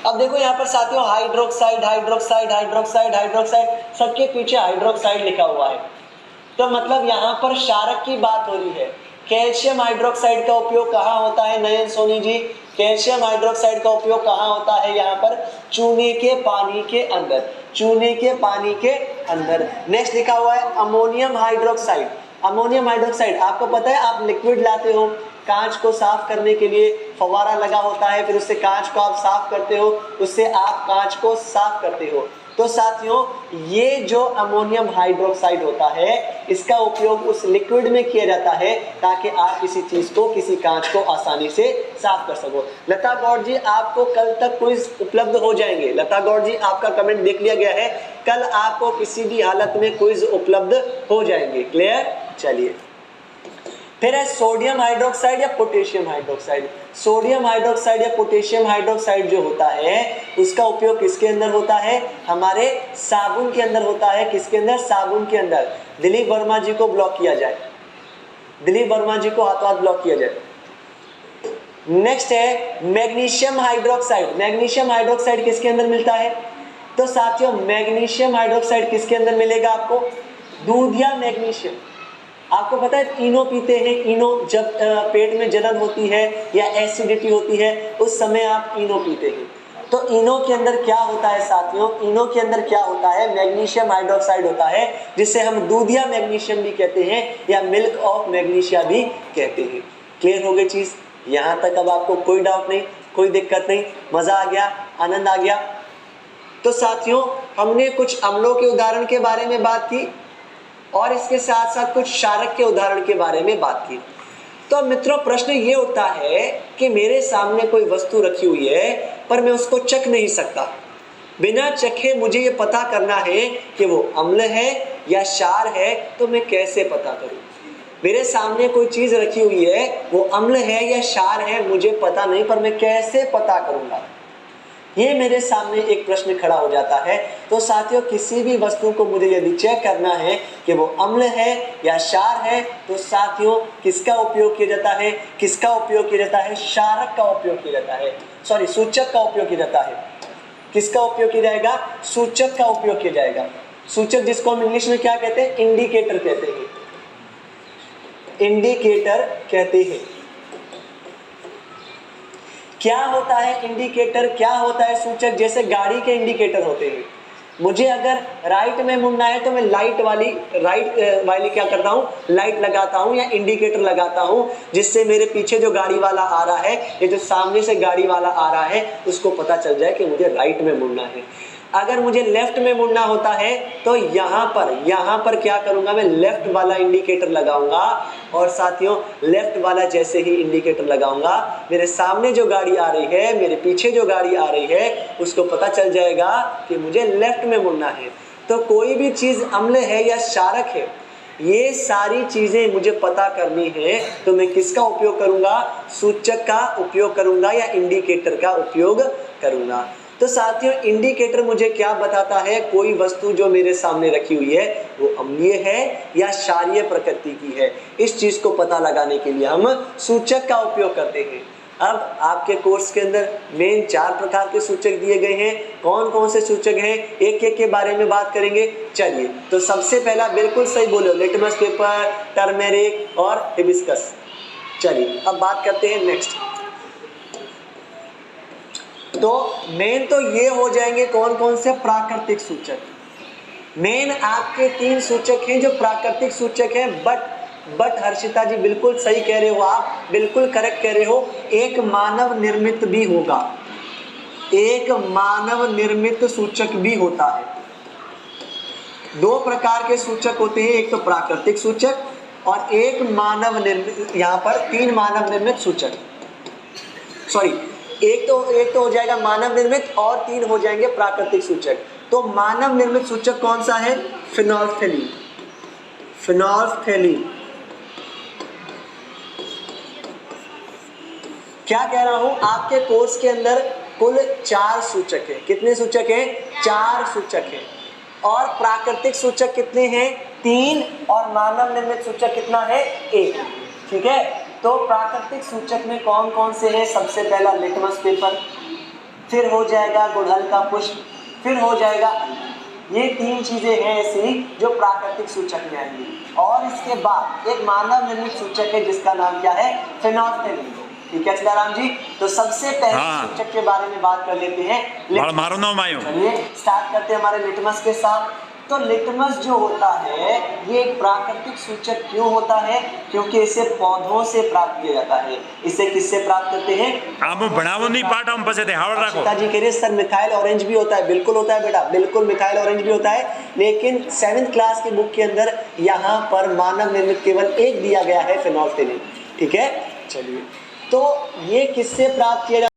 अब देखो यहाँ पर साथियों हाइड्रोक्साइड हाइड्रोक्साइड हाइड्रोक्साइड हाइड्रोक्साइड, सबके पीछे हाइड्रोक्साइड लिखा हुआ है। तो मतलब यहाँ पर क्षारक की बात हो रही है। कैल्शियम हाइड्रोक्साइड का उपयोग कहाँ होता है नयन सोनी जी? कैल्शियम हाइड्रोक्साइड का उपयोग कहाँ होता है? यहाँ पर चूने के पानी के अंदर, चूने के पानी के अंदर। नेक्स्ट लिखा हुआ है अमोनियम हाइड्रोक्साइड। अमोनियम हाइड्रोक्साइड आपको पता है, आप लिक्विड लाते हो, कांच को साफ करने के लिए फव्वारा लगा होता है, फिर उससे कांच को आप साफ करते हो, उससे आप कांच को साफ करते हो। तो साथियों ये जो अमोनियम हाइड्रोक्साइड होता है, इसका उपयोग उस लिक्विड में किया जाता है ताकि आप किसी चीज को, किसी कांच को आसानी से साफ कर सको। लता गौड़ जी आपको कल तक क्विज उपलब्ध हो जाएंगे। लता गौड़ जी आपका कमेंट देख लिया गया है, कल आपको किसी भी हालत में क्विज उपलब्ध हो जाएंगे। क्लियर? चलिए फिर है सोडियम हाइड्रोक्साइड या पोटेशियम हाइड्रोक्साइड। सोडियम हाइड्रोक्साइड या पोटेशियम हाइड्रोक्साइड जो होता है उसका उपयोग किसके अंदर होता है? हमारे साबुन के अंदर होता है। किसके अंदर? साबुन के अंदर। दिलीप वर्मा जी को ब्लॉक किया जाए, दिलीप वर्मा जी को हाथों हाथ ब्लॉक किया जाए। नेक्स्ट है मैग्नीशियम हाइड्रोक्साइड। मैग्नीशियम हाइड्रोक्साइड किसके अंदर मिलता है? तो साथियों मैग्नीशियम हाइड्रोक्साइड किसके अंदर मिलेगा आपको? दूध या मैग्नीशियम। आपको पता है इनो पीते हैं, इनो जब पेट में जलन होती है या एसिडिटी होती है उस समय आप इनो पीते हैं। तो इनो के अंदर क्या होता है साथियों? इनो के अंदर क्या होता है? मैग्नीशियम हाइड्रोक्साइड होता है, जिसे हम दूधिया मैग्नीशियम भी कहते हैं या मिल्क ऑफ मैग्नीशिया भी कहते हैं। क्लियर हो गई चीज? यहाँ तक अब आपको कोई डाउट नहीं, कोई दिक्कत नहीं, मजा आ गया, आनंद आ गया। तो साथियों हमने कुछ अम्लों के उदाहरण के बारे में बात की और इसके साथ साथ कुछ क्षारक के उदाहरण के बारे में बात की। तो मित्रों प्रश्न ये उठता है कि मेरे सामने कोई वस्तु रखी हुई है पर मैं उसको चख नहीं सकता। बिना चखे मुझे ये पता करना है कि वो अम्ल है या क्षार है, तो मैं कैसे पता करूं? मेरे सामने कोई चीज रखी हुई है, वो अम्ल है या क्षार है मुझे पता नहीं, पर मैं कैसे पता करूंगा? ये मेरे सामने एक प्रश्न खड़ा हो जाता है। तो साथियों किसी भी वस्तु को मुझे यदि चेक करना है कि वो अम्ल है या क्षार है, तो साथियों किसका उपयोग किया जाता है? किसका उपयोग किया जाता है? क्षारक का उपयोग किया जाता है, सॉरी सूचक का उपयोग किया जाता है। किसका उपयोग किया जाएगा? सूचक का उपयोग किया जाएगा। सूचक जिसको हम इंग्लिश में क्या कहते हैं? इंडिकेटर कहते हैं, इंडिकेटर कहते हैं। क्या होता है इंडिकेटर, क्या होता है सूचक? जैसे गाड़ी के इंडिकेटर होते हैं, मुझे अगर राइट में मुड़ना है तो मैं लाइट वाली क्या करता हूँ? लाइट लगाता हूँ या इंडिकेटर लगाता हूँ, जिससे मेरे पीछे जो गाड़ी वाला आ रहा है या जो सामने से गाड़ी वाला आ रहा है उसको पता चल जाए कि मुझे राइट में मुड़ना है। अगर मुझे लेफ्ट में मुड़ना होता है तो यहाँ पर क्या करूंगा? मैं लेफ्ट वाला इंडिकेटर लगाऊंगा और साथियों लेफ्ट वाला जैसे ही इंडिकेटर लगाऊंगा, मेरे सामने जो गाड़ी आ रही है, मेरे पीछे जो गाड़ी आ रही है, उसको पता चल जाएगा कि मुझे लेफ्ट में मुड़ना है। तो कोई भी चीज अम्ल है या क्षारक है, ये सारी चीजें मुझे पता करनी है, तो मैं किसका उपयोग करूंगा? सूचक का उपयोग करूंगा या इंडिकेटर का उपयोग करूंगा। तो साथियों इंडिकेटर मुझे क्या बताता है? कोई वस्तु जो मेरे सामने रखी हुई है वो अम्लीय है या क्षारीय प्रकृति की है। इस चीज को पता लगाने के लिए हम सूचक का उपयोग करते हैं। अब आपके कोर्स के अंदर मेन 4 प्रकार के सूचक दिए गए हैं। कौन कौन से सूचक हैं, एक एक के बारे में बात करेंगे। चलिए तो सबसे पहला बिल्कुल सही बोलो, लिटमस पेपर, टर्मेरिक और हिबिस्कस। चलिए अब बात करते हैं नेक्स्ट। तो मेन तो ये हो जाएंगे कौन कौन से? प्राकृतिक सूचक। मेन आपके 3 सूचक हैं जो प्राकृतिक सूचक हैं। बट हर्षिता जी बिल्कुल सही कह रहे हो, आप बिल्कुल करेक्ट कह रहे हो, एक मानव निर्मित भी होगा, एक मानव निर्मित सूचक भी होता है। 2 प्रकार के सूचक होते हैं, एक तो प्राकृतिक सूचक और एक मानव निर्मित। यहाँ पर 3 मानव निर्मित सूचक, सॉरी एक तो हो जाएगा मानव निर्मित और 3 हो जाएंगे प्राकृतिक सूचक। तो मानव निर्मित सूचक कौन सा है? फिनोल्फ्थेलीन। फिनोल्फ्थेलीन। क्या कह रहा हूं? आपके कोर्स के अंदर कुल 4 सूचक हैं। कितने सूचक हैं? 4 सूचक हैं। और प्राकृतिक सूचक कितने हैं? 3। और मानव निर्मित सूचक कितना है? 1। ठीक है, तो प्राकृतिक सूचक में कौन कौन से हैं? सबसे पहला लिटमस पेपर, फिर हो जाएगा गुड़हल का पुष्प, फिर हो जाएगा अन्न। ये 3 चीजें हैं ऐसी जो प्राकृतिक सूचक में आएंगी। और इसके बाद एक मानव निर्मित सूचक है जिसका नाम क्या है, फेनोल्फथालीन। ठीक है सीताराम जी, तो सबसे पहले सूचक के बारे में बात कर लेते हैं। चलिए स्टार्ट करते हैं हमारे लिटमस के साथ। तो लिटमस जो होता है ये एक प्राकृतिक सूचक क्यों होता है, क्योंकि इसे पौधों से प्राप्त किया जाता है। इसे किससे प्राप्त करते हैं, जी कह रहे सर मिथाइल ऑरेंज भी होता है, बिल्कुल होता है बेटा, बिल्कुल मिथाइल ऑरेंज भी होता है, लेकिन 7th क्लास की बुक के अंदर यहाँ पर मानव निर्मित केवल एक दिया गया है, फेनोल्फथालीन। ठीक है, चलिए तो ये किससे प्राप्त किया